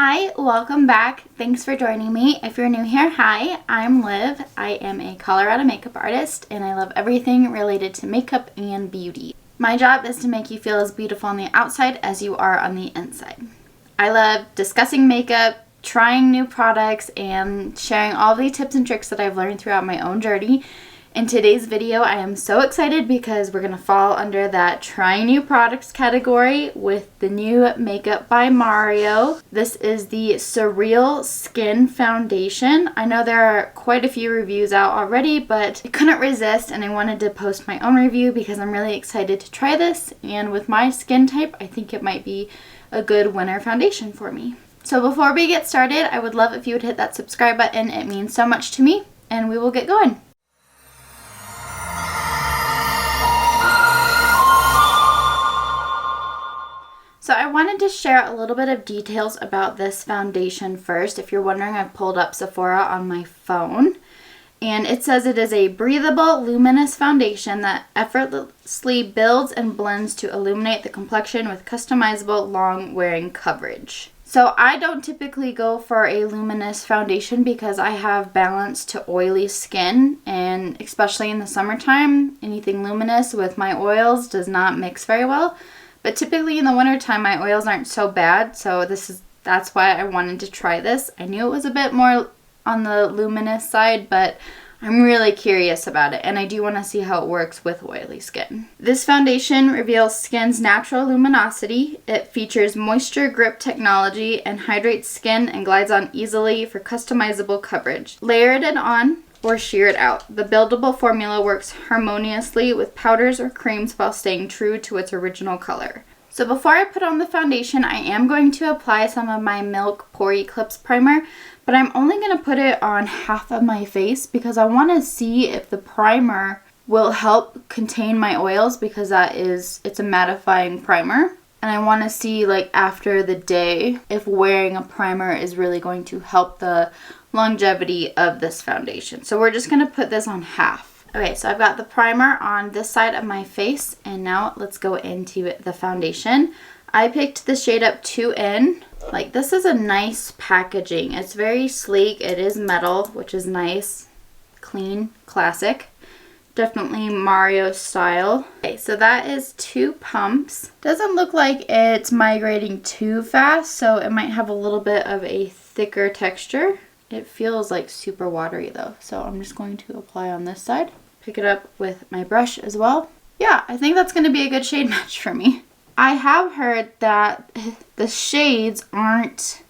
Hi, welcome back. Thanks for joining me. If you're new here, hi, I'm Liv. I am a Colorado makeup artist and I love everything related to makeup and beauty. My job is to make you feel as beautiful on the outside as you are on the inside. I love discussing makeup, trying new products, and sharing all the tips and tricks that I've learned throughout my own journey. In today's video, I am so excited because we're going to fall under that trying new products category with the new makeup by Mario. This is the Surreal Skin Foundation. I know there are quite a few reviews out already, but I couldn't resist and I wanted to post my own review because I'm really excited to try this. And with my skin type, I think it might be a good winter foundation for me. So before we get started, I would love if you would hit that subscribe button. It means so much to me, and we will get going. So I wanted to share a little bit of details about this foundation first. If you're wondering, I've pulled up Sephora on my phone. And it says it is a breathable, luminous foundation that effortlessly builds and blends to illuminate the complexion with customizable, long-wearing coverage. So I don't typically go for a luminous foundation because I have balanced to oily skin. And especially in the summertime, anything luminous with my oils does not mix very well. But typically in the wintertime, my oils aren't so bad, so that's why I wanted to try this. I knew it was a bit more on the luminous side, but I'm really curious about it, and I do want to see how it works with oily skin. This foundation reveals skin's natural luminosity. It features moisture grip technology and hydrates skin and glides on easily for customizable coverage. Layer it on or shear it out. The buildable formula works harmoniously with powders or creams while staying true to its original color. So before I put on the foundation, I am going to apply some of my Milk Pore Eclipse Primer, but I'm only going to put it on half of my face because I want to see if the primer will help contain my oils because it's a mattifying primer. And I want to see, like, after the day if wearing a primer is really going to help the longevity of this foundation. So we're just going to put this on half. Okay, so I've got the primer on this side of my face, and now let's go into the foundation. I picked the shade up 2N. Like, this is a nice packaging. It's very sleek. It is metal, which is nice, clean, classic. Definitely Mario style. Okay, so that is 2 pumps. Doesn't look like it's migrating too fast, so it might have a little bit of a thicker texture. It feels like super watery though, so I'm just going to apply on this side. Pick it up with my brush as well. Yeah, I think that's going to be a good shade match for me. I have heard that the shades aren't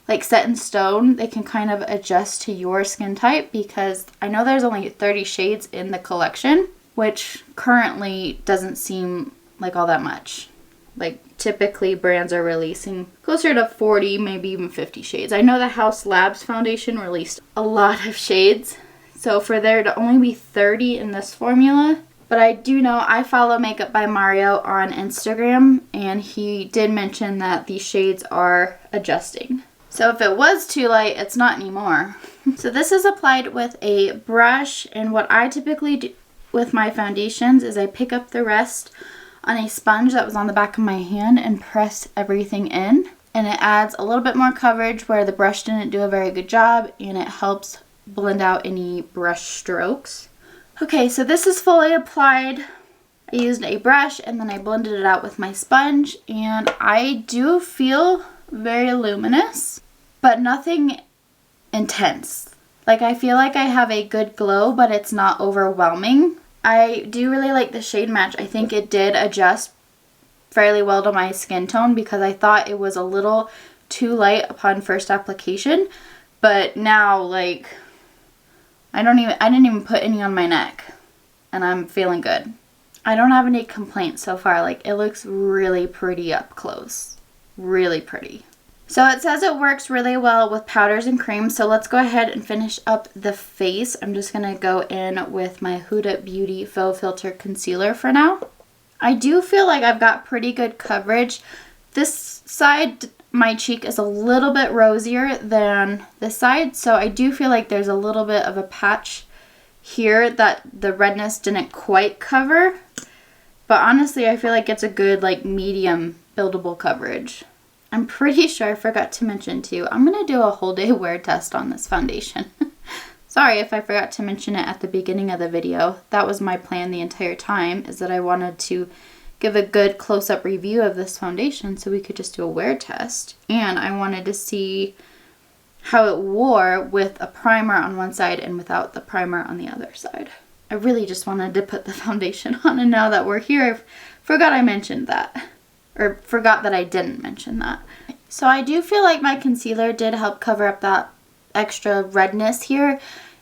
like set in stone. They can kind of adjust to your skin type because I know there's only 30 shades in the collection, which currently doesn't seem like all that much. Like, typically brands are releasing closer to 40, maybe even 50 shades. I know the House Labs foundation released a lot of shades, so for there to only be 30 in this formula. But I do know I follow Makeup by Mario on Instagram, and he did mention that the shades are adjusting. So if it was too light, it's not anymore. So this is applied with a brush, and what I typically do with my foundations is I pick up the rest on a sponge that was on the back of my hand and press everything in. And it adds a little bit more coverage where the brush didn't do a very good job, and it helps blend out any brush strokes. Okay, so this is fully applied. I used a brush and then I blended it out with my sponge, and I do feel very luminous, but nothing intense. Like, I feel like I have a good glow, but it's not overwhelming. I do really like the shade match. I think it did adjust fairly well to my skin tone because I thought it was a little too light upon first application, but now, like, I didn't even put any on my neck, and I'm feeling good. I don't have any complaints so far. Like, it looks really pretty up close. Really pretty. So it says it works really well with powders and creams, so let's go ahead and finish up the face. I'm just going to go in with my Huda Beauty Faux Filter Concealer for now. I do feel like I've got pretty good coverage. This side, my cheek is a little bit rosier than this side, so I do feel like there's a little bit of a patch here that the redness didn't quite cover. But honestly, I feel like it's a good, like, medium buildable coverage. I'm pretty sure I forgot to mention too, I'm going to do a whole day wear test on this foundation. Sorry if I forgot to mention it at the beginning of the video. That was my plan the entire time, is that I wanted to give a good close-up review of this foundation so we could just do a wear test. And I wanted to see how it wore with a primer on one side and without the primer on the other side. I really just wanted to put the foundation on, and now that we're here, I forgot I mentioned that. Or forgot that I didn't mention that. So I do feel like my concealer did help cover up that extra redness here.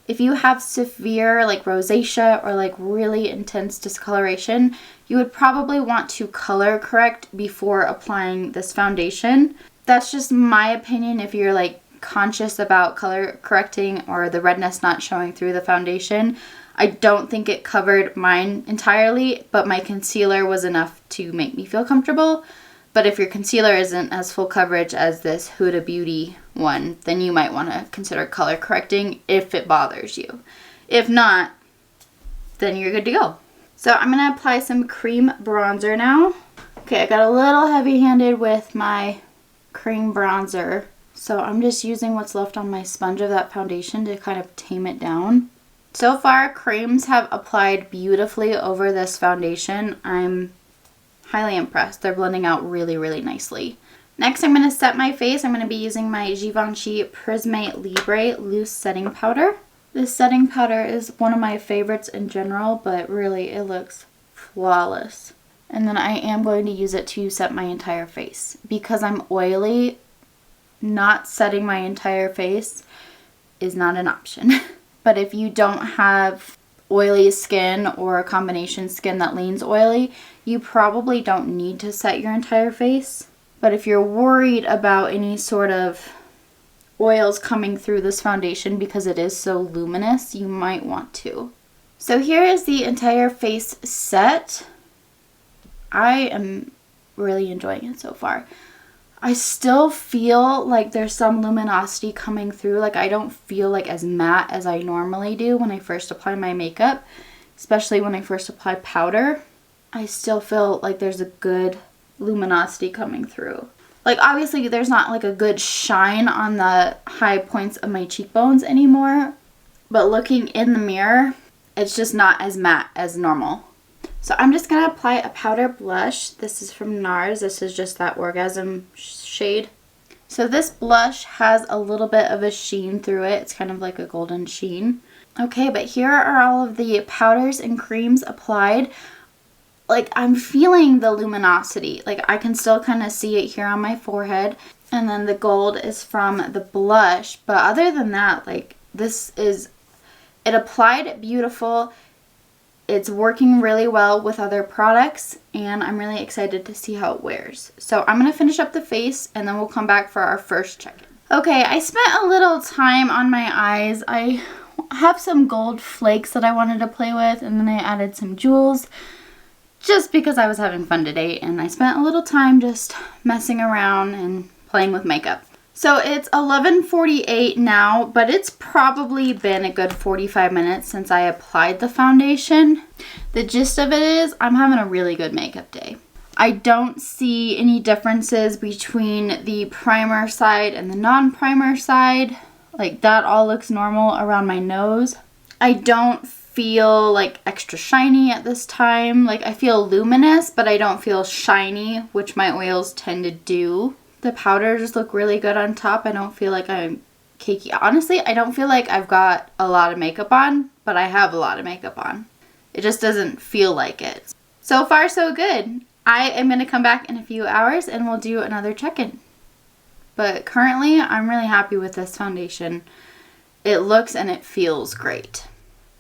If you have severe like rosacea or like really intense discoloration, you would probably want to color correct before applying this foundation. That's just my opinion. If you're like conscious about color correcting or the redness not showing through the foundation, I don't think it covered mine entirely, but my concealer was enough to make me feel comfortable. But if your concealer isn't as full coverage as this Huda Beauty one, then you might want to consider color correcting if it bothers you. If not, then you're good to go. So I'm going to apply some cream bronzer now. Okay, I got a little heavy-handed with my cream bronzer. So I'm just using what's left on my sponge of that foundation to kind of tame it down. So far, creams have applied beautifully over this foundation. I'm highly impressed. They're blending out really, really nicely. Next, I'm going to set my face. I'm going to be using my Givenchy Prisme Libre Loose Setting Powder. This setting powder is one of my favorites in general, but really it looks flawless. And then I am going to use it to set my entire face. Because I'm oily, not setting my entire face is not an option. But if you don't have oily skin or a combination skin that leans oily, you probably don't need to set your entire face. But if you're worried about any sort of oils coming through this foundation because it is so luminous, you might want to. So here is the entire face set. I am really enjoying it so far. I still feel like there's some luminosity coming through. Like I don't feel like as matte as I normally do when I first apply my makeup, especially when I first apply powder. I still feel like there's a good luminosity coming through. Like obviously there's not like a good shine on the high points of my cheekbones anymore, but looking in the mirror, it's just not as matte as normal. So I'm just going to apply a powder blush. This is from Nars. This is just that Orgasm shade. So this blush has a little bit of a sheen through it. It's kind of like a golden sheen. Okay, but here are all of the powders and creams applied. Like I'm feeling the luminosity. Like I can still kind of see it here on my forehead. And then the gold is from the blush. But other than that, like this is, it applied beautiful. It's working really well with other products, and I'm really excited to see how it wears. So I'm going to finish up the face, and then we'll come back for our first check-in. Okay, I spent a little time on my eyes. I have some gold flakes that I wanted to play with, and then I added some jewels just because I was having fun today, and I spent a little time just messing around and playing with makeup. So it's 11:48 now, but it's probably been a good 45 minutes since I applied the foundation. The gist of it is I'm having a really good makeup day. I don't see any differences between the primer side and the non-primer side. Like that all looks normal around my nose. I don't feel like extra shiny at this time. Like I feel luminous, but I don't feel shiny, which my oils tend to do. The powders look really good on top. I don't feel like I'm cakey. Honestly, I don't feel like I've got a lot of makeup on, but I have a lot of makeup on. It just doesn't feel like it. So far, so good. I am going to come back in a few hours and we'll do another check-in. But currently, I'm really happy with this foundation. It looks and it feels great.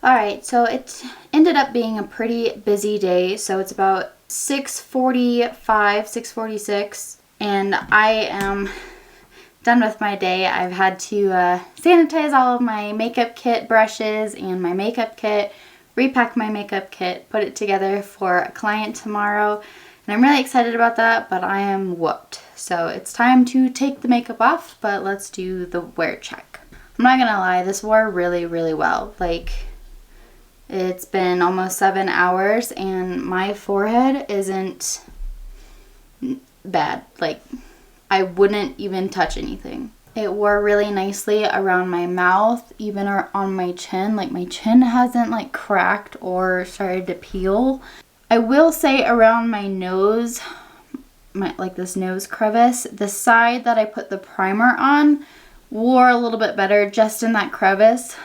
Alright, so it ended up being a pretty busy day. So it's about 6:45, 6:46. And I am done with my day. I've had to sanitize all of my makeup kit brushes and my makeup kit, repack my makeup kit, put it together for a client tomorrow. And I'm really excited about that, but I am whooped. So it's time to take the makeup off, but let's do the wear check. I'm not gonna lie, this wore really, really well. Like, it's been almost 7 hours and my forehead isn't bad. Like, I wouldn't even touch anything. It wore really nicely around my mouth, even on my chin. Like my chin hasn't like cracked or started to peel. I will say around my nose, like this nose crevice, the side that I put the primer on wore a little bit better just in that crevice.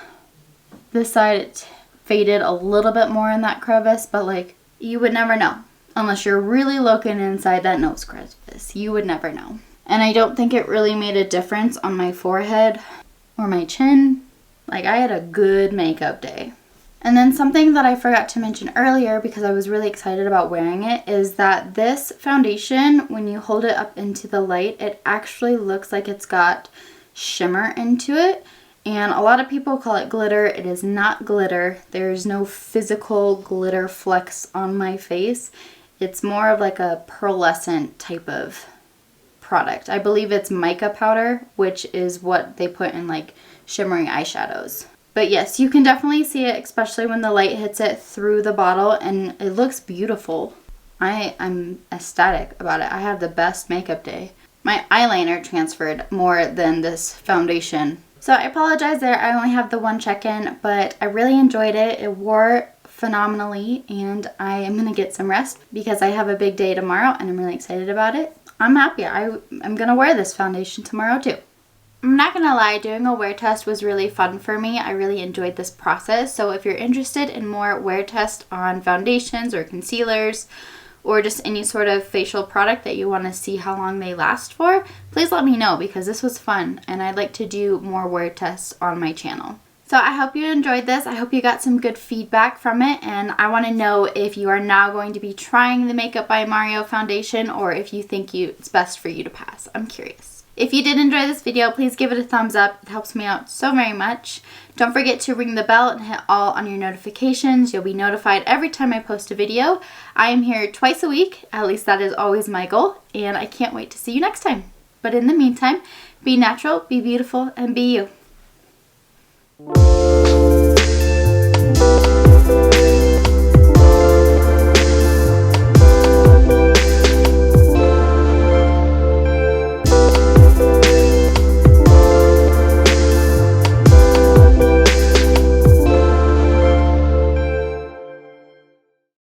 This side it faded a little bit more in that crevice, but like you would never know unless you're really looking inside that nose crevice. You would never know. And I don't think it really made a difference on my forehead or my chin. Like I had a good makeup day. And then something that I forgot to mention earlier because I was really excited about wearing it is that this foundation, when you hold it up into the light, it actually looks like it's got shimmer into it. And a lot of people call it glitter. It is not glitter. There's no physical glitter flecks on my face. It's more of like a pearlescent type of product. I believe it's mica powder, which is what they put in like shimmery eyeshadows. But yes, you can definitely see it, especially when the light hits it through the bottle, and it looks beautiful. I'm ecstatic about it. I had the best makeup day. My eyeliner transferred more than this foundation. So I apologize there. I only have the one check-in, but I really enjoyed it. It wore phenomenally, and I am going to get some rest because I have a big day tomorrow, and I'm really excited about it. I'm happy. I'm going to wear this foundation tomorrow too. I'm not going to lie, doing a wear test was really fun for me. I really enjoyed this process. So if you're interested in more wear tests on foundations or concealers or just any sort of facial product that you want to see how long they last for, please let me know because this was fun and I'd like to do more wear tests on my channel. So I hope you enjoyed this. I hope you got some good feedback from it, and I want to know if you are now going to be trying the Makeup by Mario foundation or if you think it's best for you to pass. I'm curious. If you did enjoy this video, please give it a thumbs up. It helps me out so very much. Don't forget to ring the bell and hit all on your notifications. You'll be notified every time I post a video. I am here twice a week. At least that is always my goal, and I can't wait to see you next time. But in the meantime, be natural, be beautiful, and be you.